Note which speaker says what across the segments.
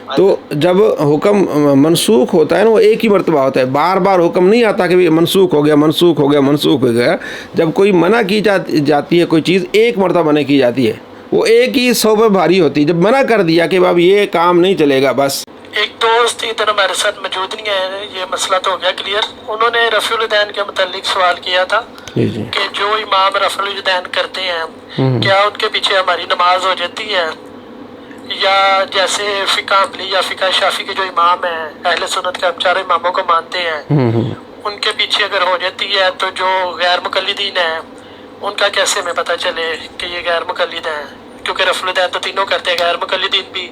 Speaker 1: تو جب حکم منسوخ ہوتا ہے نا وہ ایک ہی مرتبہ ہوتا ہے، بار بار حکم نہیں آتا کہ منسوخ ہو گیا منسوخ ہو گیا منسوخ ہو گیا۔ جب کوئی منع کی جاتی ہے کوئی چیز ایک مرتبہ منع کی جاتی ہے، وہ ایک ہی سو پہ بھاری ہوتی ہے۔ جب منع کر دیا کہ اب یہ کام نہیں چلے گا بس۔
Speaker 2: ایک دوست ادھر ہمارے ساتھ موجود نہیں ہے، یہ مسئلہ تو ہو گیا کلیئر۔ انہوں نے رفع الیدین کے متعلق سوال کیا تھا کہ جو امام رفع الیدین کرتے ہیں کیا ان کے پیچھے ہماری نماز ہو جاتی ہے، یا جیسے فقہ حنبلی یا فقہ شافعی کے جو امام ہیں اہل سنت کے ہم چاروں اماموں کو مانتے ہیں، ان کے پیچھے اگر ہو جاتی ہے تو جو غیر مقلدین ہیں ان کا کیسے ہمیں پتہ چلے کہ یہ غیر مقلد ہیں؟ کیونکہ رفع الیدین تو تینوں کرتے ہیں، غیر مقلدین بھی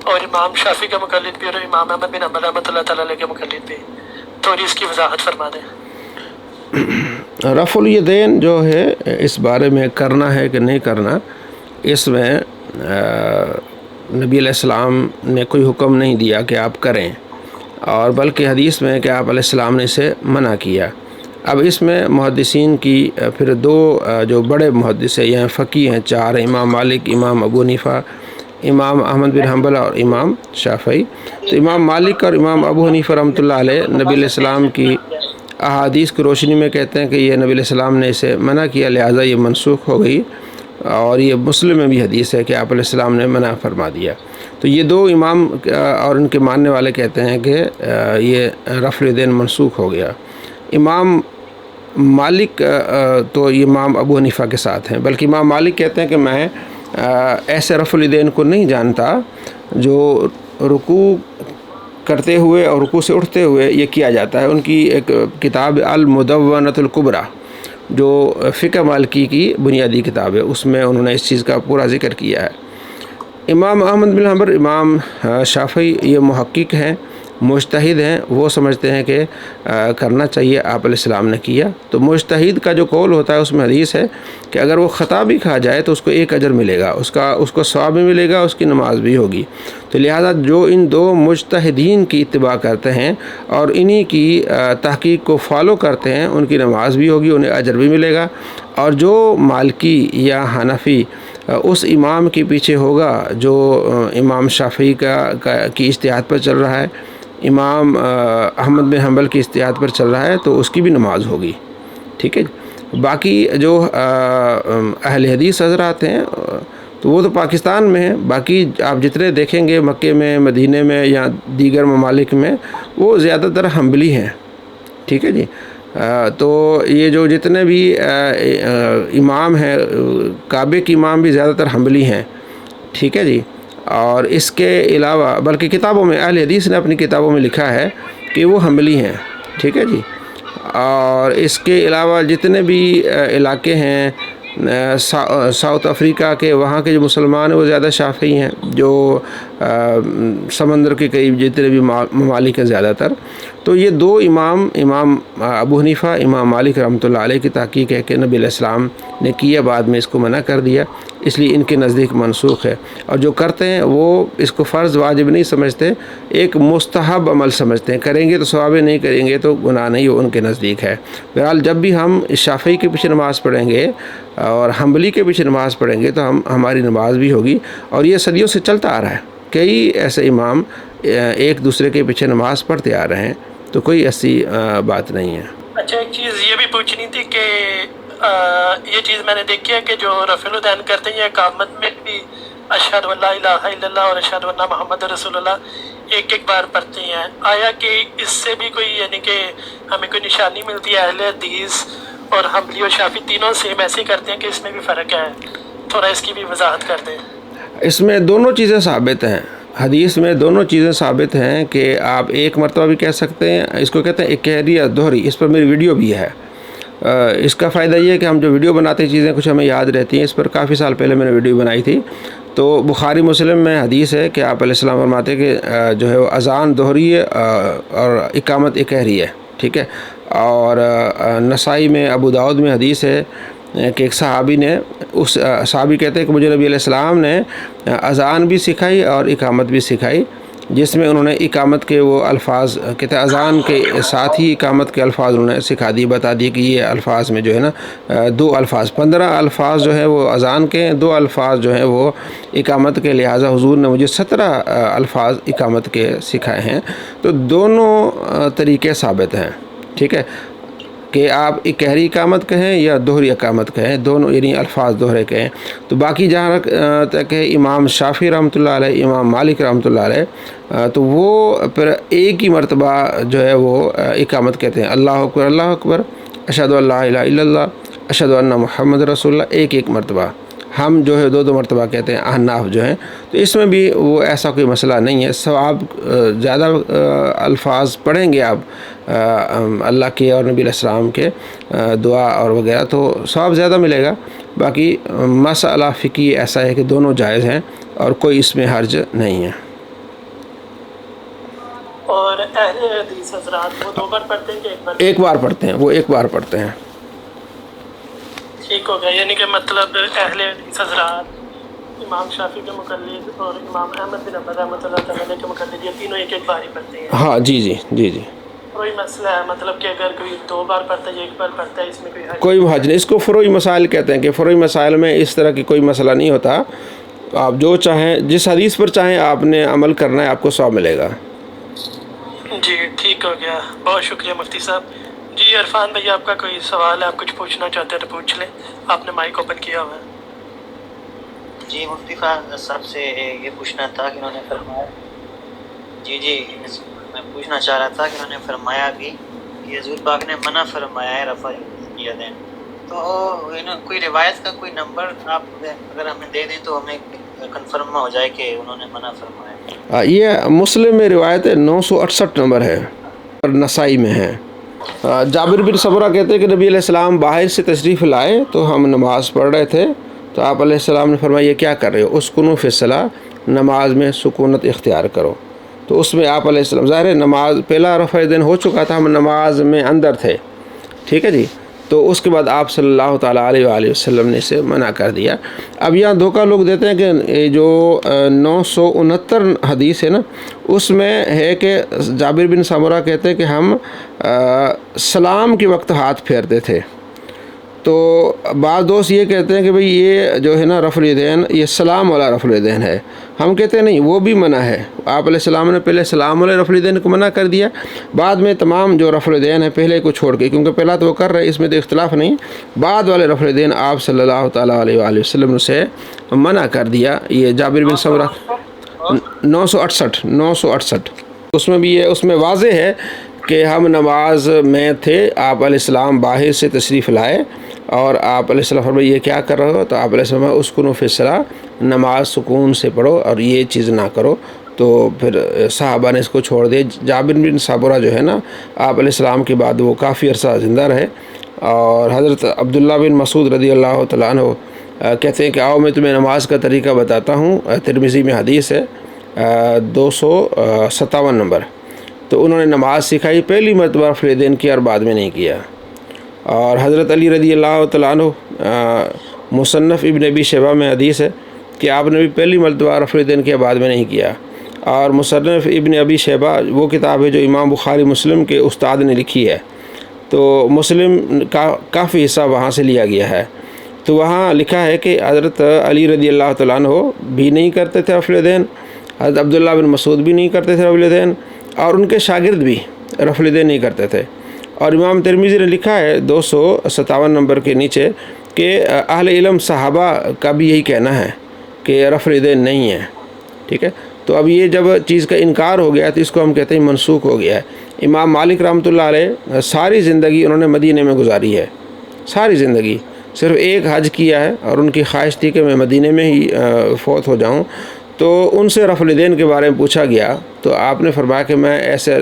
Speaker 2: اور امام شافعی کا مقلد بھی اور امام احمد بن حنبل رحمۃ اللہ تعالیٰ علیہ کے مقلد بھی۔ تھوڑی اس کی وضاحت فرما دیں۔
Speaker 1: رفع الیدین جو ہے اس بارے میں کرنا ہے کہ نہیں کرنا، اس میں نبی علیہ السلام نے کوئی حکم نہیں دیا کہ آپ کریں، اور بلکہ حدیث میں کہ آپ علیہ السلام نے اسے منع کیا۔ اب اس میں محدثین کی پھر دو جو بڑے محدث ہیں یا فقی ہیں چار، امام مالک، امام ابو حنیفہ، امام احمد بن حنبل اور امام شافعی۔ تو امام مالک اور امام ابو حنیفہ رحمۃ اللہ علیہ نبی علیہ السلام کی احادیث کی روشنی میں کہتے ہیں کہ یہ نبی علیہ السلام نے اسے منع کیا لہٰذا یہ منسوخ ہو گئی، اور یہ مسلم میں بھی حدیث ہے کہ آپ علیہ السلام نے منع فرما دیا۔ تو یہ دو امام اور ان کے ماننے والے کہتے ہیں کہ یہ رفع الیدین منسوخ ہو گیا۔ امام مالک تو امام ابو حنیفہ کے ساتھ ہیں، بلکہ امام مالک کہتے ہیں کہ میں ایسے رفع الیدین کو نہیں جانتا جو رکوع کرتے ہوئے اور رکوع سے اٹھتے ہوئے یہ کیا جاتا ہے۔ ان کی ایک کتاب المدونۃ الکبریٰ جو فقہ مالکی کی بنیادی کتاب ہے، اس میں انہوں نے اس چیز کا پورا ذکر کیا ہے۔ امام احمد بن حنبل، امام شافعی یہ محقق ہیں، مجتہد ہیں، وہ سمجھتے ہیں کہ کرنا چاہیے، آپ علیہ السلام نے کیا۔ تو مجتہد کا جو قول ہوتا ہے اس میں حدیث ہے کہ اگر وہ خطا بھی کھا جائے تو اس کو ایک اجر ملے گا، اس کو ثواب بھی ملے گا، اس کی نماز بھی ہوگی۔ تو لہذا جو ان دو مجتہدین کی اتباع کرتے ہیں اور انہی کی تحقیق کو فالو کرتے ہیں ان کی نماز بھی ہوگی، انہیں اجر بھی ملے گا۔ اور جو مالکی یا حنفی اس امام کے پیچھے ہوگا جو امام شافعی کی اجتہاد پر چل رہا ہے، امام احمد بن حنبل کی اجتہاد پر چل رہا ہے، تو اس کی بھی نماز ہوگی۔ ٹھیک ہے جی۔ باقی جو اہل حدیث حضرات ہیں تو وہ تو پاکستان میں ہیں، باقی آپ جتنے دیکھیں گے مکے میں، مدینے میں یا دیگر ممالک میں وہ زیادہ تر حنبلی ہیں۔ ٹھیک ہے جی۔ تو یہ جو جتنے بھی امام ہیں، کعبے کے امام بھی زیادہ تر حنبلی ہیں۔ ٹھیک ہے جی۔ اور اس کے علاوہ بلکہ کتابوں میں اہل حدیث نے اپنی کتابوں میں لکھا ہے کہ وہ حنبلی ہیں۔ ٹھیک ہے جی۔ اور اس کے علاوہ جتنے بھی علاقے ہیں ساؤتھ افریقہ کے، وہاں کے جو مسلمان ہیں وہ زیادہ شافعی ہیں، جو سمندر کے قریب جتنے بھی ممالک ہیں زیادہ تر۔ تو یہ دو امام ابو حنیفہ، امام مالک رحمۃ اللہ علیہ کی تحقیق ہے کہ نبی علیہ السلام نے کیا، بعد میں اس کو منع کر دیا، اس لیے ان کے نزدیک منسوخ ہے۔ اور جو کرتے ہیں وہ اس کو فرض واجب نہیں سمجھتے، ایک مستحب عمل سمجھتے ہیں، کریں گے تو ثواب، نہیں کریں گے تو گناہ نہیں، وہ ان کے نزدیک ہے۔ بہرحال جب بھی ہم شافعی کے پیچھے نماز پڑھیں گے اور حنبلی کے پیچھے نماز پڑھیں گے تو ہماری نماز بھی ہوگی، اور یہ صدیوں سے چلتا آ رہا ہے۔ کئی ایسے امام ایک دوسرے کے پیچھے نماز پڑھتے آ رہے ہیں، تو کوئی ایسی بات نہیں ہے۔
Speaker 2: اچھا، ایک چیز یہ بھی پوچھنی تھی کہ یہ چیز میں نے دیکھی ہے کہ جو رفع الیدین کرتے ہیں اقامت میں بھی اشہد ان لا الہ الا اللہ اور اشہد ان محمد رسول اللہ ایک بار پڑھتے ہیں۔ آیا کہ اس سے بھی کوئی یعنی کہ ہمیں کوئی نشانی ملتی ہے؟ اہل حدیث اور حنبلی اور شافعی تینوں سیم ایسے ہی کرتے ہیں کہ اس میں بھی فرق ہے؟ تھوڑا اس کی بھی وضاحت کر دیں۔
Speaker 1: اس میں دونوں چیزیں ثابت ہیں، حدیث میں دونوں چیزیں ثابت ہیں کہ آپ ایک مرتبہ بھی کہہ سکتے ہیں، اس کو کہتے ہیں اکہری یا دوہری۔ اس پر میری ویڈیو بھی ہے۔ اس کا فائدہ یہ ہے کہ ہم جو ویڈیو بناتے ہیں چیزیں کچھ ہمیں یاد رہتی ہیں۔ اس پر کافی سال پہلے میں نے ویڈیو بنائی تھی، تو بخاری مسلم میں حدیث ہے کہ آپ علیہ السلام فرماتے کہ جو ہے وہ اذان دوہری ہے اور اقامت اکہری ہے۔ ٹھیک ہے۔ اور نسائی میں، ابو داؤد میں حدیث ہے کہ ایک صحابی نے، اس صحابی کہتے ہیں کہ مجھے نبی علیہ السلام نے اذان بھی سکھائی اور اقامت بھی سکھائی، جس میں انہوں نے اقامت کے وہ الفاظ کہتے ہیں اذان کے ساتھ ہی اقامت کے الفاظ انہوں نے سکھا دی، بتا دی کہ یہ الفاظ میں جو ہے نا 2 الفاظ 15 الفاظ جو ہیں وہ اذان کے، 2 الفاظ جو ہیں وہ اقامت کے، لہٰذا حضور نے مجھے 17 الفاظ اقامت کے سکھائے ہیں۔ تو دونوں طریقے ثابت ہیں، ٹھیک ہے، کہ آپ اقہری اقامت کہیں یا دوہری اقامت کہیں، دونوں یعنی الفاظ دوہرے کہیں۔ تو باقی جہاں تک ہے امام شافعی رحمۃ اللہ علیہ، امام مالک رحمۃ اللہ علیہ، تو وہ پھر ایک ہی مرتبہ جو ہے وہ اقامت کہتے ہیں، اللہ اکبر اللہ اکبر، اشہد ان لا الہ الا اللہ، اشہد ان محمد رسول اللہ، ایک مرتبہ۔ ہم جو ہے 2 مرتبہ کہتے ہیں احناف جو ہیں۔ تو اس میں بھی وہ ایسا کوئی مسئلہ نہیں ہے، ثواب زیادہ الفاظ پڑھیں گے آپ اللہ کے اور نبی علیہ السلام کے دعا اور وغیرہ، تو ثواب زیادہ ملے گا۔ باقی مسئلہ فقہی ایسا ہے کہ دونوں جائز ہیں اور کوئی اس میں حرج نہیں ہے۔
Speaker 2: اور اہل حدیث حضرات وہ 2 بار پڑھتے ہیں کہ 1 بار؟
Speaker 1: 1 بار پڑھتے ہیں، وہ 1 بار پڑھتے ہیں۔
Speaker 2: ٹھیک ہو گیا، یعنی کہ مطلب اہل حدیث حضرات امام شافعی کے مقلد اور امام احمد بن حنبل رحمۃ اللہ تعالیٰ کے مقلد، یہ تینوں 1 بار ہی پڑھتے ہیں؟
Speaker 1: ہاں جی جی جی جی،
Speaker 2: کوئی مسئلہ ہے مطلب کہ اگر کوئی 2 بار پڑھتا ہے یا 1 بار پڑھتا ہے، اس میں
Speaker 1: کوئی حرج نہیں۔ اس کو فروعی مسائل کہتے ہیں کہ فروعی مسائل میں اس طرح کی کوئی مسئلہ نہیں ہوتا، آپ جو چاہیں جس حدیث پر چاہیں آپ نے عمل کرنا ہے، آپ کو ثواب ملے گا۔
Speaker 2: جی ٹھیک ہو گیا، بہت شکریہ مفتی صاحب۔ جی عرفان بھائی، آپ کا کوئی سوال ہے، آپ کچھ پوچھنا چاہتے ہیں تو پوچھ لیں، آپ نے مائک اوپن کیا ہوا ہے۔
Speaker 3: جی مفتی صاحب سے یہ پوچھنا تھا کہ انہوں نے فرمایا، جی میں پوچھنا چاہ رہا تھا کہ انہوں نے فرمایا بھی کہ حضور پاک نے منع فرمایا ہے رفع الیدین، تو کوئی روایت کا کوئی نمبر آپ اگر ہمیں دے دیں تو ہمیں کنفرم ہو جائے کہ انہوں نے منع فرمایا۔
Speaker 1: یہ مسلم میں روایت 968 نمبر ہے اور نسائی میں ہے۔ جابر بن سمرہ کہتے ہیں کہ نبی علیہ السلام باہر سے تشریف لائے تو ہم نماز پڑھ رہے تھے، تو آپ علیہ السلام نے فرمایا یہ کیا کر رہے ہو؟ اسکنوا فی الصلاۃ، نماز میں سکونت اختیار کرو۔ تو اس میں آپ علیہ السلام، ظاہر ہے نماز پہلا رفع دین ہو چکا تھا، ہم نماز میں اندر تھے، ٹھیک ہے جی، تو اس کے بعد آپ صلی اللہ تعالیٰ علیہ وآلہ وسلم نے اسے منع کر دیا۔ اب یہاں دھوکہ لوگ دیتے ہیں کہ جو 969 حدیث ہے نا، اس میں ہے کہ جابر بن سمرہ کہتے ہیں کہ ہم سلام کے وقت ہاتھ پھیرتے تھے، تو بعض دوست یہ کہتے ہیں کہ بھئی یہ جو ہے نا رفع الیدین یہ سلام والا رفع الیدین ہے، ہم کہتے ہیں نہیں، وہ بھی منع ہے۔ آپ علیہ السلام نے پہلے سلام والے رفع الیدین کو منع کر دیا، بعد میں تمام جو رفع الیدین ہے پہلے کو چھوڑ کے، کیونکہ پہلا تو وہ کر رہے، اس میں تو اختلاف نہیں، بعد والے رفع الیدین آپ صلی اللہ تعالیٰ علیہ وآلہ وسلم نے سے منع کر دیا۔ یہ جابر بن سمرہ 968 اس میں بھی ہے، اس میں واضح ہے کہ ہم نماز میں تھے، آپ علیہ السلام باہر سے تشریف لائے اور آپ علیہ السلام فرمائے یہ کیا کر رہے ہو؟ تو آپ علیہ السلام اسکنوا فی الصلاۃ، نماز سکون سے پڑھو اور یہ چیز نہ کرو، تو پھر صحابہ نے اس کو چھوڑ دیا۔ جابر بن سمرہ جو ہے نا، آپ علیہ السلام کے بعد وہ کافی عرصہ زندہ رہے، اور حضرت عبداللہ بن مسعود رضی اللہ تعالیٰ عنہ کہتے ہیں کہ آؤ میں تمہیں نماز کا طریقہ بتاتا ہوں، ترمذی میں حدیث ہے 257 نمبر۔ تو انہوں نے نماز سکھائی، پہلی مرتبہ رفع الیدین کیا اور بعد میں نہیں کیا۔ اور حضرت علی رضی اللہ تعالیٰ عنہ مصنف ابن ابی شیبہ میں حدیث ہے کہ آپ نے بھی پہلی مرتبہ رفع الیدین کیا، بعد میں نہیں کیا۔ اور مصنف ابن ابی شیبہ وہ کتاب ہے جو امام بخاری مسلم کے استاد نے لکھی ہے، تو مسلم کا کافی حصہ وہاں سے لیا گیا ہے۔ تو وہاں لکھا ہے کہ حضرت علی رضی اللہ تعالیٰ عنہ بھی نہیں کرتے تھے رفع الیدین، حضرت عبداللہ بن مسعود بھی نہیں کرتے تھے رفع الیدین، اور ان کے شاگرد بھی رفع الیدین نہیں کرتے تھے۔ اور امام ترمذی نے لکھا ہے 257 نمبر کے نیچے کہ اہل علم صحابہ کا بھی یہی کہنا ہے کہ رفع الیدین نہیں ہے، ٹھیک ہے۔ تو اب یہ جب چیز کا انکار ہو گیا تو اس کو ہم کہتے ہیں منسوخ ہو گیا ہے۔ امام مالک رحمۃ اللہ علیہ ساری زندگی انہوں نے مدینے میں گزاری ہے، ساری زندگی، صرف ایک حج کیا ہے، اور ان کی خواہش تھی کہ میں مدینے میں ہی فوت ہو جاؤں۔ تو ان سے رفع الیدین کے بارے میں پوچھا گیا تو آپ نے فرمایا کہ میں ایسے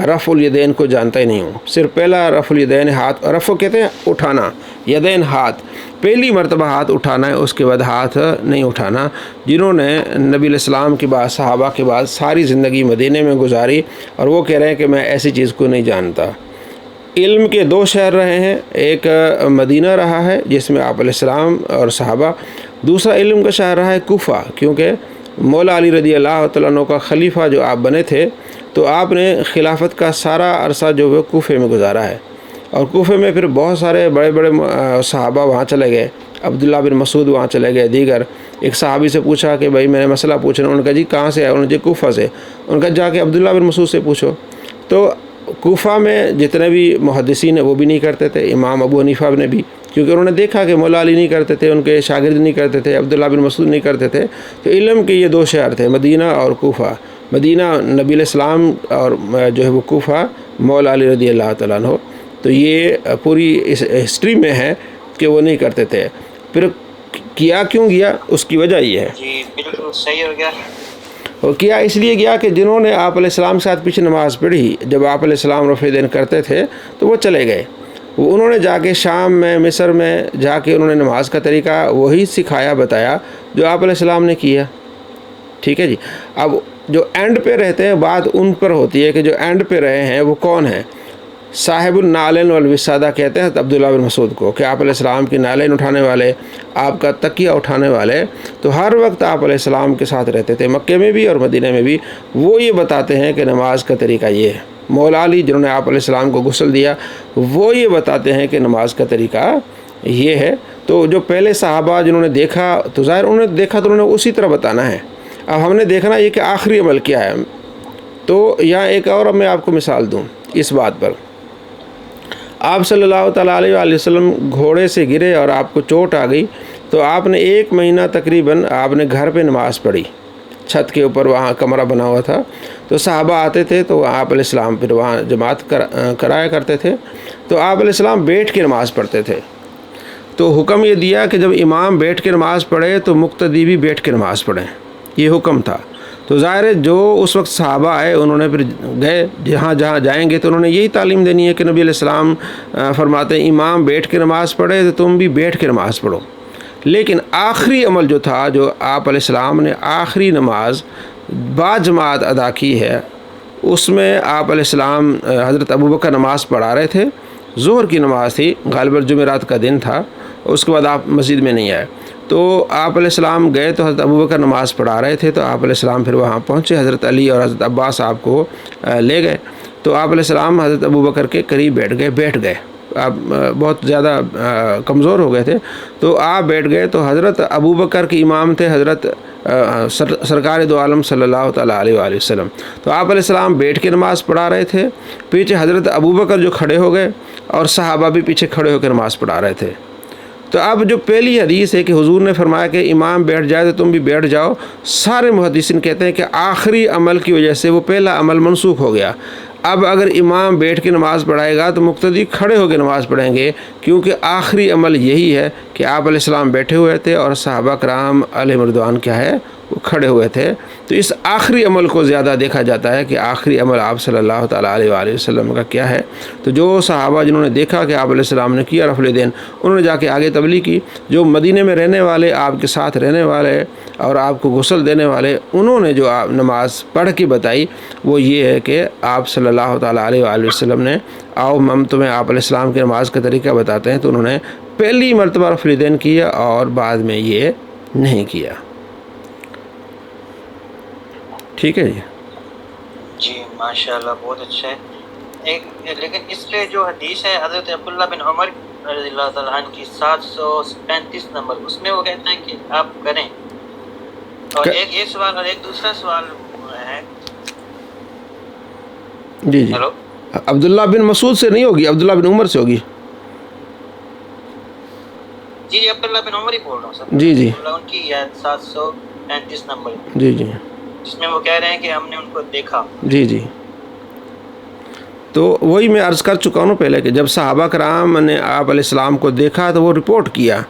Speaker 1: رفع الیدین کو جانتا ہی نہیں ہوں، صرف پہلا رفع الیدین ہاتھ، رفع کہتے ہیں اٹھانا، یدین ہاتھ، پہلی مرتبہ ہاتھ اٹھانا ہے، اس کے بعد ہاتھ نہیں اٹھانا۔ جنہوں نے نبی علیہ السلام کے بعد، صحابہ کے بعد ساری زندگی مدینے میں گزاری، اور وہ کہہ رہے ہیں کہ میں ایسی چیز کو نہیں جانتا۔ علم کے 2 شہر رہے ہیں، ایک مدینہ رہا ہے جس میں آپ علیہ السلام اور صحابہ، دوسرا علم کا شہر رہا ہے کوفہ، کیونکہ مولا علی رضی اللہ تعالیٰ عنہ کا خلیفہ جو آپ بنے تھے تو آپ نے خلافت کا سارا عرصہ جو ہے کوفے میں گزارا ہے، اور کوفے میں پھر بہت سارے بڑے بڑے صحابہ وہاں چلے گئے، عبداللہ بن مسعود وہاں چلے گئے، دیگر ایک صحابی سے پوچھا کہ بھائی میں نے مسئلہ پوچھنا، انہوں نے کہا جی کہاں سے ہے؟ انہوں نے جی کوفہ سے، ان کا جا کے عبداللہ بن مسعود سے پوچھو۔ تو کوفہ میں جتنے بھی محدثین ہیں وہ بھی نہیں کرتے تھے، امام ابو حنیفہ نے بھی، کیونکہ انہوں نے دیکھا کہ مولا علی نہیں کرتے تھے، ان کے شاگرد نہیں کرتے تھے، عبداللہ بن مسعود نہیں کرتے تھے، تو علم کے یہ دو شہر تھے، مدینہ اور کوفہ۔ مدینہ نبی علیہ السلام اور جو ہے وہ کوفہ مولا علی رضی اللہ تعالیٰ عنہ۔ تو یہ پوری اس ہسٹری میں ہے کہ وہ نہیں کرتے تھے۔ پھر کیا کیوں گیا؟ اس کی وجہ یہ ہے،
Speaker 3: جی بالکل صحیح ہو گیا۔
Speaker 1: وہ کیا اس لیے گیا کہ جنہوں نے آپ علیہ السلام کے ساتھ پیچھے نماز پڑھی، جب آپ علیہ السلام رفع دین کرتے تھے تو وہ چلے گئے، انہوں نے جا کے شام میں مصر میں جا کے انہوں نے نماز کا طریقہ وہی سکھایا بتایا جو آپ علیہ السلام نے کیا، ٹھیک ہے جی۔ اب جو اینڈ پہ رہتے ہیں بات ان پر ہوتی ہے کہ جو اینڈ پہ رہے ہیں وہ کون ہیں؟ صاحب النالین والوسادہ کہتے ہیں عبداللہ بن مسعود کو، کہ آپ علیہ السلام کی نالین اٹھانے والے، آپ کا تکیہ اٹھانے والے، تو ہر وقت آپ علیہ السلام کے ساتھ رہتے تھے، مکے میں بھی اور مدینہ میں بھی۔ وہ یہ بتاتے ہیں کہ نماز کا طریقہ یہ ہے۔ مولا علی جنہوں نے آپ علیہ السلام کو غسل دیا، وہ یہ بتاتے ہیں کہ نماز کا طریقہ یہ ہے۔ تو جو پہلے صحابہ جنہوں نے دیکھا تو ظاہر انہوں نے دیکھا تو انہوں نے اسی طرح بتانا ہے۔ اب ہم نے دیکھنا یہ کہ آخری عمل کیا ہے۔ تو یہاں ایک اور میں آپ کو مثال دوں اس بات پر، آپ صلی اللہ تعالیٰ علیہ وآلہ وسلم گھوڑے سے گرے اور آپ کو چوٹ آ گئی، تو آپ نے 1 مہینہ تقریباً آپ نے گھر پہ نماز پڑھی، چھت کے اوپر وہاں کمرہ بنا ہوا تھا، تو صحابہ آتے تھے تو آپ علیہ السلام پھر وہاں جماعت کرایا کرتے تھے، تو آپ علیہ السلام بیٹھ کے نماز پڑھتے تھے۔ تو حکم یہ دیا کہ جب امام بیٹھ کے نماز پڑھے تو مقتدی بھی بیٹھ کے نماز پڑھیں، یہ حکم تھا۔ تو ظاہر ہے جو اس وقت صحابہ آئے انہوں نے پھر گئے، جہاں جہاں جائیں گے تو انہوں نے یہی تعلیم دینی ہے کہ نبی علیہ السلام فرماتے ہیں امام بیٹھ کے نماز پڑھے تو تم بھی بیٹھ کے نماز پڑھو۔ لیکن آخری عمل جو تھا، جو آپ علیہ السلام نے آخری نماز با جماعت ادا کی ہے، اس میں آپ علیہ السلام حضرت ابوبکر نماز پڑھا رہے تھے، ظہر کی نماز تھی، غالباً جمعرات کا دن تھا، اس کے بعد آپ مسجد میں نہیں آئے، تو آپ علیہ السلام گئے تو حضرت ابوبکر نماز پڑھا رہے تھے، تو آپ علیہ السلام پھر وہاں پہنچے، حضرت علی اور حضرت عباس آپ کو لے گئے، تو آپ علیہ السلام حضرت ابوبکر کے قریب بیٹھ گئے، آپ بہت زیادہ کمزور ہو گئے تھے، تو آپ بیٹھ گئے، تو حضرت ابوبکر کے امام تھے حضرت سرکار دو عالم صلی اللہ تعالیٰ علیہ وآلہ وسلم، تو آپ علیہ السلام بیٹھ کے نماز پڑھا رہے تھے، پیچھے حضرت ابوبکر جو کھڑے ہو گئے اور صحابہ بھی پیچھے کھڑے ہو کے نماز پڑھا رہے تھے۔ تو اب جو پہلی حدیث ہے کہ حضور نے فرمایا کہ امام بیٹھ جائے تو تم بھی بیٹھ جاؤ، سارے محدثین کہتے ہیں کہ آخری عمل کی وجہ سے وہ پہلا عمل منسوخ ہو گیا۔ اب اگر امام بیٹھ کے نماز پڑھائے گا تو مقتدی کھڑے ہو کے نماز پڑھیں گے، کیونکہ آخری عمل یہی ہے کہ آپ علیہ السلام بیٹھے ہوئے تھے اور صحابہ کرام علیہ رضوان کیا ہے وہ کھڑے ہوئے تھے، تو اس آخری عمل کو زیادہ دیکھا جاتا ہے کہ آخری عمل آپ صلی اللہ تعالیٰ علیہ وآلہ وسلم کا کیا ہے۔ تو جو صحابہ جنہوں نے دیکھا کہ آپ علیہ السلام نے کیا رفع دین، انہوں نے جا کے آگے تبلیغ کی۔ جو مدینے میں رہنے والے، آپ کے ساتھ رہنے والے اور آپ کو غسل دینے والے، انہوں نے جو نماز پڑھ کے بتائی وہ یہ ہے کہ آپ صلی اللہ تعالیٰ علیہ وآلہ وسلم نے آؤ ہم تمہیں آپ علیہ السلام کی نماز کا طریقہ بتاتے ہیں، تو انہوں نے پہلی مرتبہ رفع دین کیا اور بعد میں یہ نہیں کیا۔ ٹھیک ہے
Speaker 3: جی ماشاءاللہ بہت اچھا ہے۔ لیکن اس پہ جو حدیث ہے حضرت عبداللہ بن عمر رضی اللہ تعالیٰ عنہ کی 735 نمبر، اس میں وہ کہتے ہیں کہ آپ کریں، اور ایک یہ سوال اور ایک دوسرا سوال ہے۔
Speaker 1: جی
Speaker 3: ہیلو،
Speaker 1: عبداللہ بن مسعود سے نہیں ہوگی، عبداللہ بن عمر سے ہوگی۔
Speaker 3: جی عبداللہ بن عمر ہی بول رہا ہوں سر۔
Speaker 1: جی
Speaker 3: ان کی 735 نمبر،
Speaker 1: جی
Speaker 3: جس میں وہ کہہ رہے ہیں کہ ہم نے ان کو دیکھا۔
Speaker 1: جی تو وہی میں عرض کر چکا ہوں پہلے کہ جب صحابہ کرام نے آپ علیہ السلام کو دیکھا تو وہ رپورٹ کیا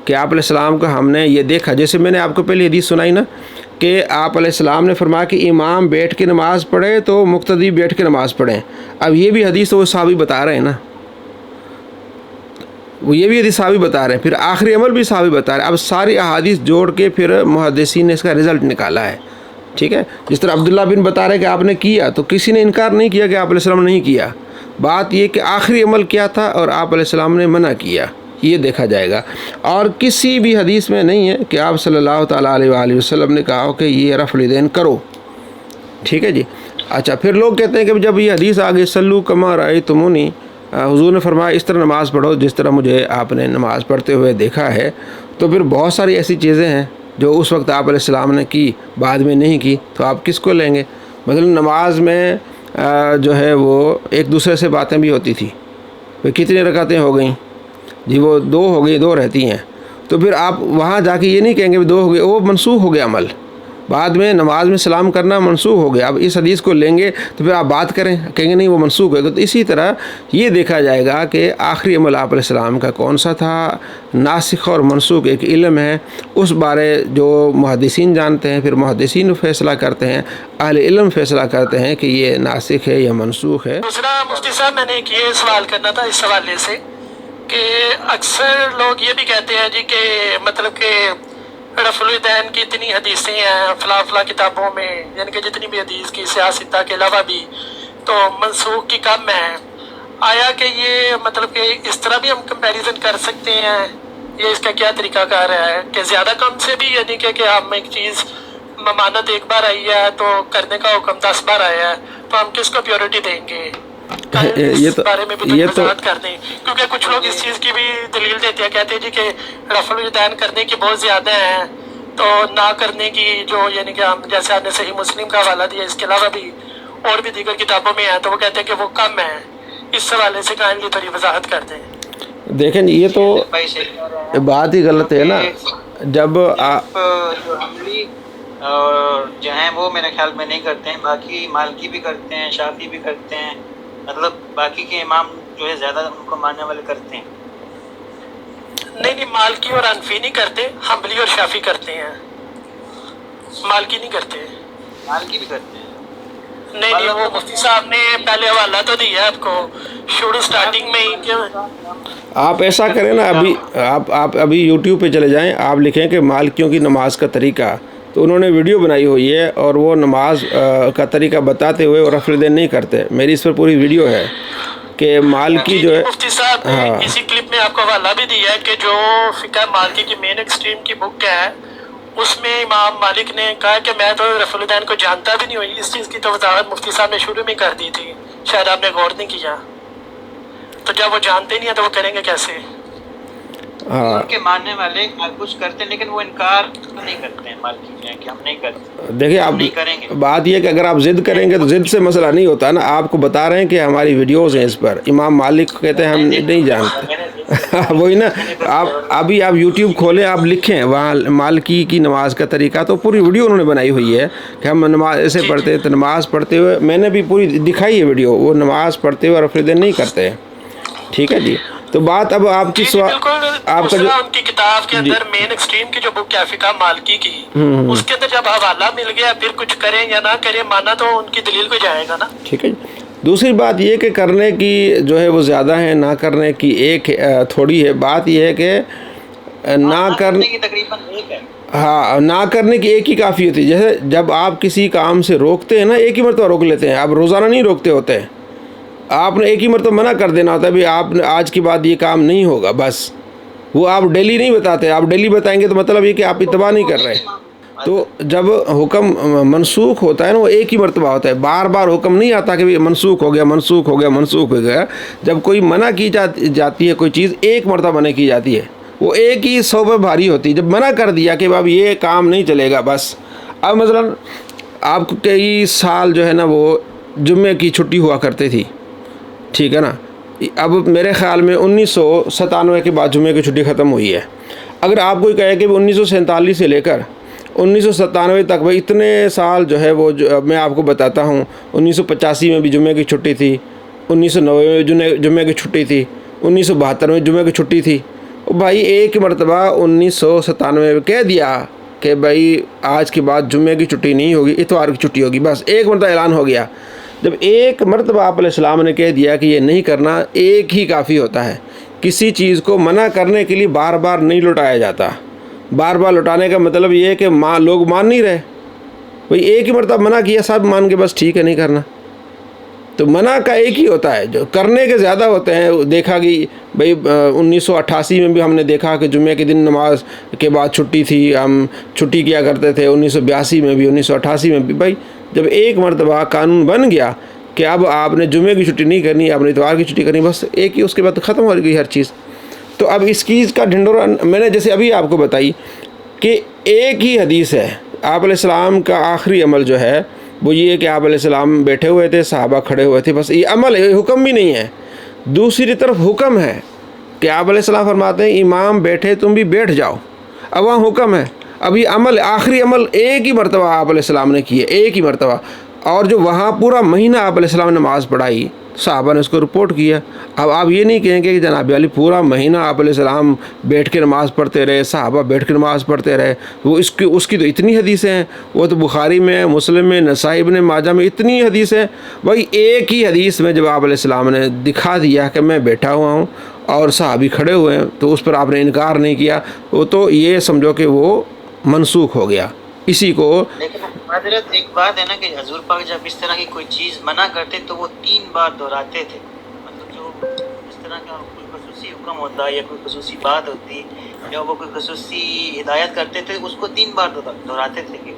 Speaker 1: کہ آپ علیہ السلام کو ہم نے یہ دیکھا، جیسے میں نے آپ کو پہلی حدیث سنائی نا کہ آپ علیہ السلام نے فرمایا کہ امام بیٹھ کے نماز پڑھے تو مقتدی بیٹھ کے نماز پڑھیں۔ اب یہ بھی حدیث وہ صحابی بتا رہے ہیں نا، وہ یہ بھی حدیث صحابی بتا رہے ہیں، پھر آخری عمل بھی صحابی بتا رہے ہیں۔ اب ساری احادیث جوڑ کے پھر محدثین نے اس کا رزلٹ نکالا ہے، ٹھیک ہے۔ جس طرح عبداللہ بن بتا رہے کہ آپ نے کیا، تو کسی نے انکار نہیں کیا کہ آپ علیہ السلام نے نہیں کیا، بات یہ کہ آخری عمل کیا تھا اور آپ علیہ السلام نے منع کیا، یہ دیکھا جائے گا. اور کسی بھی حدیث میں نہیں ہے کہ آپ صلی اللہ تعالیٰ علیہ وآلہ وسلم نے کہا ہو کہ یہ رفع الیدین کرو. ٹھیک ہے جی. اچھا پھر لوگ کہتے ہیں کہ جب یہ حدیث آگے صلو کما رأیتمونی، حضور نے فرمایا اس طرح نماز پڑھو جس طرح مجھے آپ نے نماز پڑھتے ہوئے دیکھا ہے، تو پھر بہت ساری ایسی چیزیں ہیں جو اس وقت آپ علیہ السلام نے کی بعد میں نہیں کی، تو آپ کس کو لیں گے؟ مثلا نماز میں جو ہے وہ ایک دوسرے سے باتیں بھی ہوتی تھی. کتنی رکعتیں ہو گئیں جی؟ وہ 2 ہو گئی، 2 رہتی ہیں. تو پھر آپ وہاں جا کے یہ نہیں کہیں گے 2 ہو گئے، وہ منسوخ ہو گیا عمل. بعد میں نماز میں سلام کرنا منسوخ ہو گیا. اب اس حدیث کو لیں گے تو پھر آپ بات کریں، کہیں گے نہیں وہ منسوخ ہے. تو اسی طرح یہ دیکھا جائے گا کہ آخری عمل آپ علیہ السلام کا کون سا تھا. ناسخ اور منسوخ ایک علم ہے، اس بارے جو محدثین جانتے ہیں، پھر محدثین فیصلہ کرتے ہیں، اہل علم فیصلہ کرتے ہیں کہ یہ ناسخ ہے یا منسوخ ہے.
Speaker 2: دوسرا مفتی صاحب میں نے ایک یہ سوال کرنا تھا اس حوالے سے کہ اکثر لوگ یہ بھی کہتے ہیں جی کہ مطلب کہ رفع الیدین کی اتنی حدیثیں ہیں فلاں فلاں کتابوں میں، یعنی کہ جتنی بھی حدیث کی سیاستہ کے علاوہ بھی، تو منسوخ کی کم ہے. آیا کہ یہ مطلب کہ اس طرح بھی ہم کمپیریزن کر سکتے ہیں؟ یہ اس کا کیا طریقہ کار ہے کہ زیادہ کم سے بھی، یعنی کہ ہم ایک چیز ممانت ایک بار آئی ہے تو کرنے کا حکم 10 بار آیا ہے، تو ہم کس کو پیورٹی دیں گے؟ اس بارے میں بھی وضاحت کر دیں، کیونکہ کچھ لوگ اس چیز کی بھی دلیل دیتے ہیں، کہتے ہیں جی کہ رفع الیدین کرنے کی بہت زیادہ ہیں، تو نہ کرنے کی جو یعنی کہ ہم جیسے آپ نے صحیح مسلم کا حوالہ دیا، اس کے علاوہ بھی اور بھی دیگر کتابوں میں ہیں، تو وہ کہتے ہیں کہ وہ کم ہیں. اس حوالے سے کائنڈلی تھوڑی وضاحت کر دیں.
Speaker 1: دیکھیں یہ تو بات ہی غلط ہے نا. جب
Speaker 3: حنبلی جو ہیں وہ میرے خیال میں نہیں کرتے ہیں، باقی مالکی بھی کرتے ہیں، شافعی بھی کرتے ہیں، مطلب باقی کے امام جو ہے زیادہ ان کو ماننے والے کرتے ہیں.
Speaker 2: نہیں مالکی اور حنفی نہیں کرتے، حنبلی اور شافعی کرتے ہیں، مالکی نہیں کرتے.
Speaker 3: مالکی بھی کرتے ہیں.
Speaker 2: نہیں وہ مفتی صاحب نے پہلے حوالہ تو دیا ہے آپ کو شروع سٹارٹنگ میں ہی کہ
Speaker 1: آپ ایسا کریں نا، آپ ابھی یوٹیوب پہ چلے جائیں، آپ لکھیں کہ مالکیوں کی نماز کا طریقہ، تو انہوں نے ویڈیو بنائی ہوئی ہے اور وہ نماز کا طریقہ بتاتے ہوئے اور رفع الیدین نہیں کرتے. میری اس پر پوری ویڈیو ہے کہ مالکی جو ہے.
Speaker 2: مفتی صاحب نے اسی کلپ میں آپ کو حوالہ بھی دیا ہے کہ جو فقہ مالکی کی مین ایکسٹریم کی بک ہے، اس میں امام مالک نے کہا کہ میں تو رفع الیدین کو جانتا بھی نہیں ہوں. اس چیز کی تو وضاحت مفتی صاحب نے شروع میں کر دی تھی، شاید آپ نے غور نہیں کیا. تو جب وہ جانتے نہیں ہیں تو وہ کریں گے کیسے؟
Speaker 3: ان کے ماننے والے کچھ کرتے ہیں لیکن وہ انکار نہیں کرتے ہیں مالکی جو ہے کہ ہم نہیں کرتے.
Speaker 1: دیکھیں آپ بات یہ کہ اگر آپ ضد کریں گے تو ضد سے مسئلہ نہیں ہوتا نا. آپ کو بتا رہے ہیں کہ ہماری ویڈیوز ہیں اس پر، امام مالک کو کہتے ہیں ہم نہیں جانتے. وہی نا، آپ یوٹیوب کھولیں، آپ لکھیں وہاں مالکی کی نماز کا طریقہ، تو پوری ویڈیو انہوں نے بنائی ہوئی ہے کہ ہم نماز ایسے پڑھتے ہیں. تو نماز پڑھتے ہوئے میں نے بھی پوری دکھائی ہے ویڈیو، وہ نماز پڑھتے ہوئے رفع الیدین نہیں کرتے. ٹھیک ہے جی. تو بات اب آپ کی سوال آپ کا جو
Speaker 2: ان کی کتاب کے اندر مین ایکسٹریم کی جو بک ہے فقہ مالکی کی، اس کے اندر جب حوالہ مل گیا پھر کچھ کریں یا نہ کریں مانا تو ان کی دلیل کو جائے گا نا.
Speaker 1: ٹھیک ہے جی. دوسری بات یہ کہ کرنے کی جو ہے وہ زیادہ ہے، نہ کرنے کی ایک تھوڑی ہے. بات یہ ہے کہ نہ کرنے
Speaker 3: کی تقریباً ایک ہے.
Speaker 1: ہاں، نہ کرنے کی ایک ہی کافی ہوتی ہے. جیسے جب آپ کسی کام سے روکتے ہیں نا، ایک ہی مرتبہ روک لیتے ہیں، آپ روزانہ نہیں روکتے ہوتے. آپ نے ایک ہی مرتبہ منع کر دینا ہوتا ہے بھی آپ نے آج کے بعد یہ کام نہیں ہوگا، بس. وہ آپ ڈیلی نہیں بتاتے. آپ ڈیلی بتائیں گے تو مطلب یہ کہ آپ اتباع نہیں کر رہے. تو جب حکم منسوخ ہوتا ہے نا، وہ ایک ہی مرتبہ ہوتا ہے، بار بار حکم نہیں آتا کہ منسوخ ہو گیا منسوخ ہو گیا منسوخ ہو گیا. جب کوئی منع کی جاتی ہے کوئی چیز، ایک مرتبہ منع کی جاتی ہے، وہ ایک ہی 100 پہ بھاری ہوتی ہے. جب منع کر دیا کہ اب یہ کام نہیں چلے گا بس. اب مثلا آپ کو کئی سال جو ہے نا وہ جمعے کی چھٹی ہوا کرتی تھی، ٹھیک ہے نا. اب میرے خیال میں 1997 کے بعد جمعے کی چھٹی ختم ہوئی ہے. اگر آپ کوئی کہے کہ 1947 سے لے کر 1997 تک بھائی اتنے سال جو ہے وہ میں آپ کو بتاتا ہوں. 1985 میں بھی جمعے کی چھٹی تھی، 1990 میں جمعے کی چھٹی تھی، 1972 میں جمعے کی چھٹی تھی. بھائی ایک مرتبہ 1997 میں کہہ دیا کہ بھائی آج کے بعد جمعے کی چھٹی نہیں ہوگی، اتوار کی چھٹی ہوگی، بس ایک مرتبہ اعلان ہو گیا. جب ایک مرتبہ آپ علیہ السلام نے کہہ دیا کہ یہ نہیں کرنا، ایک ہی کافی ہوتا ہے. کسی چیز کو منع کرنے کے لیے بار بار نہیں لوٹایا جاتا. بار بار لوٹانے کا مطلب یہ ہے کہ لوگ مان نہیں رہے. بھئی ایک ہی مرتبہ منع کیا، سب مان کے بس ٹھیک ہے نہیں کرنا. تو منع کا ایک ہی ہوتا ہے، جو کرنے کے زیادہ ہوتے ہیں۔ دیکھا کہ بھئی 1988 میں بھی ہم نے دیکھا کہ جمعے کے دن نماز کے بعد چھٹی تھی، ہم چھٹی کیا کرتے تھے۔ 1982 میں بھی، 1988 میں بھی۔ بھائی جب ایک مرتبہ قانون بن گیا کہ اب آپ نے جمعے کی چھٹی نہیں کرنی، آپ نے اتوار کی چھٹی کرنی، بس ایک ہی، اس کے بعد ختم ہو گئی ہر چیز۔ تو اب اس چیز کا ڈھنڈورا میں نے جیسے ابھی آپ کو بتائی کہ ایک ہی حدیث ہے، آپ علیہ السلام کا آخری عمل جو ہے وہ یہ ہے کہ آپ علیہ السلام بیٹھے ہوئے تھے، صحابہ کھڑے ہوئے تھے، بس یہ عمل ہے، حکم بھی نہیں ہے۔ دوسری طرف حکم ہے کہ آپ علیہ السلام فرماتے ہیں امام بیٹھے تم بھی بیٹھ جاؤ، اب وہاں حکم ہے۔ اب یہ عمل، آخری عمل ایک ہی مرتبہ آپ علیہ السلام نے کیے، ایک ہی مرتبہ، اور جو وہاں پورا مہینہ آپ علیہ السلام نے نماز پڑھائی، صحابہ نے اس کو رپورٹ کیا۔ اب آپ یہ نہیں کہیں گے کہ جناب علی پورا مہینہ آپ علیہ السلام بیٹھ کے نماز پڑھتے رہے، صحابہ بیٹھ کے نماز پڑھتے رہے، وہ اس کی تو اتنی حدیثیں ہیں، وہ تو بخاری میں، مسلم میں، نسائی ابن ماجہ میں اتنی حدیثیں۔ بھائی ایک ہی حدیث میں جب آپ علیہ السلام نے دکھا دیا کہ میں بیٹھا ہوا ہوں اور صحابی کھڑے ہوئے ہیں، تو اس پر آپ نے انکار نہیں کیا، وہ تو یہ سمجھو کہ وہ منسوخ ہو گیا۔ اسی کو
Speaker 3: لیکن حضرت ایک بات ہے نا کہ حضور پاک جب اس طرح کی کوئی چیز منع کرتے تو وہ 3 بار دہراتے تھے، مطلب جو اس طرح کا کوئی خصوصی حکم ہوتا یا کوئی خصوصی بات ہوتی یا وہ کوئی خصوصی ہدایت کرتے تھے، اس کو 3 بار دہراتے تھے کہ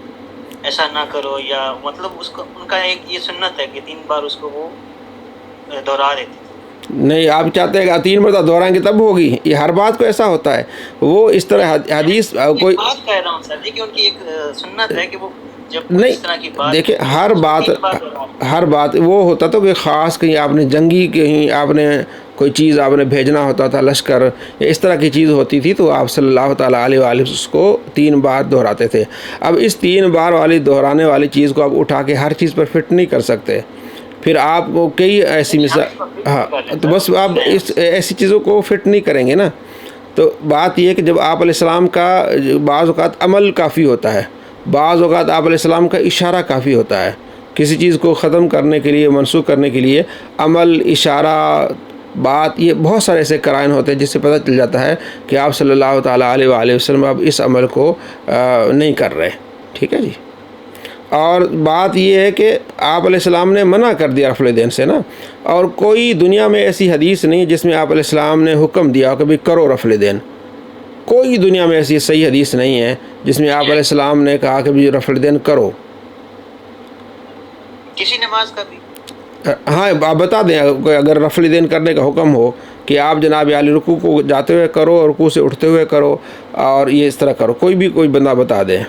Speaker 3: ایسا نہ کرو، یا مطلب اس کو ان کا ایک یہ سنت ہے کہ 3 بار اس کو وہ دہرا دیتے تھے۔ نہیں،
Speaker 1: آپ چاہتے ہیں کہ 3 مرتبہ دہرائیں گے تب ہوگی، یہ ہر بات کو ایسا ہوتا ہے۔ وہ اس طرح حدیث کوئی
Speaker 3: بات کہہ رہا ہوں سر جی کہ ان کی ایک سنت ہے کہ وہ جب
Speaker 1: نہیں،
Speaker 3: اس طرح کی بات
Speaker 1: دیکھیں ہر بات وہ ہوتا تو کہ خاص کہیں آپ نے جنگی، کہیں آپ نے کوئی چیز آپ نے بھیجنا ہوتا تھا، لشکر یا اس طرح کی چیز ہوتی تھی، تو آپ صلی اللہ تعالیٰ علیہ وآلہ اس کو 3 بار دہراتے تھے۔ اب اس 3 بار والی دہرانے والی چیز کو آپ اٹھا کے ہر چیز پر فٹ نہیں کر سکتے، پھر آپ کو کئی ایسی مثال، ہاں تو بس آپ ایسی چیزوں کو فٹ نہیں کریں گے نا۔ تو بات یہ ہے کہ جب آپ علیہ السلام کا بعض اوقات عمل کافی ہوتا ہے، بعض اوقات آپ علیہ السلام کا اشارہ کافی ہوتا ہے، کسی چیز کو ختم کرنے کے لیے، منسوخ کرنے کے لیے عمل، اشارہ، بات، یہ بہت سارے ایسے قرائن ہوتے ہیں جس سے پتہ چل جاتا ہے کہ آپ صلی اللہ تعالیٰ علیہ وآلہ وسلم اب اس عمل کو نہیں کر رہے۔ ٹھیک ہے جی۔ اور بات یہ ہے کہ آپ علیہ السلام نے منع کر دیا رفع الیدین سے نا، اور کوئی دنیا میں ایسی حدیث نہیں جس میں آپ علیہ السلام نے حکم دیا کہ بھی کرو رفع الیدین۔ کوئی دنیا میں ایسی صحیح حدیث نہیں ہے جس میں آپ علیہ السلام نے کہا کہ بھی رفع الیدین کرو،
Speaker 3: کسی نماز کا بھی۔
Speaker 1: ہاں آپ بتا دیں اگر رفع الیدین کرنے کا حکم ہو کہ آپ جناب عالی رکوع کو جاتے ہوئے کرو، رکوع سے اٹھتے ہوئے کرو، اور یہ اس طرح کرو، کوئی بندہ بتا دیں۔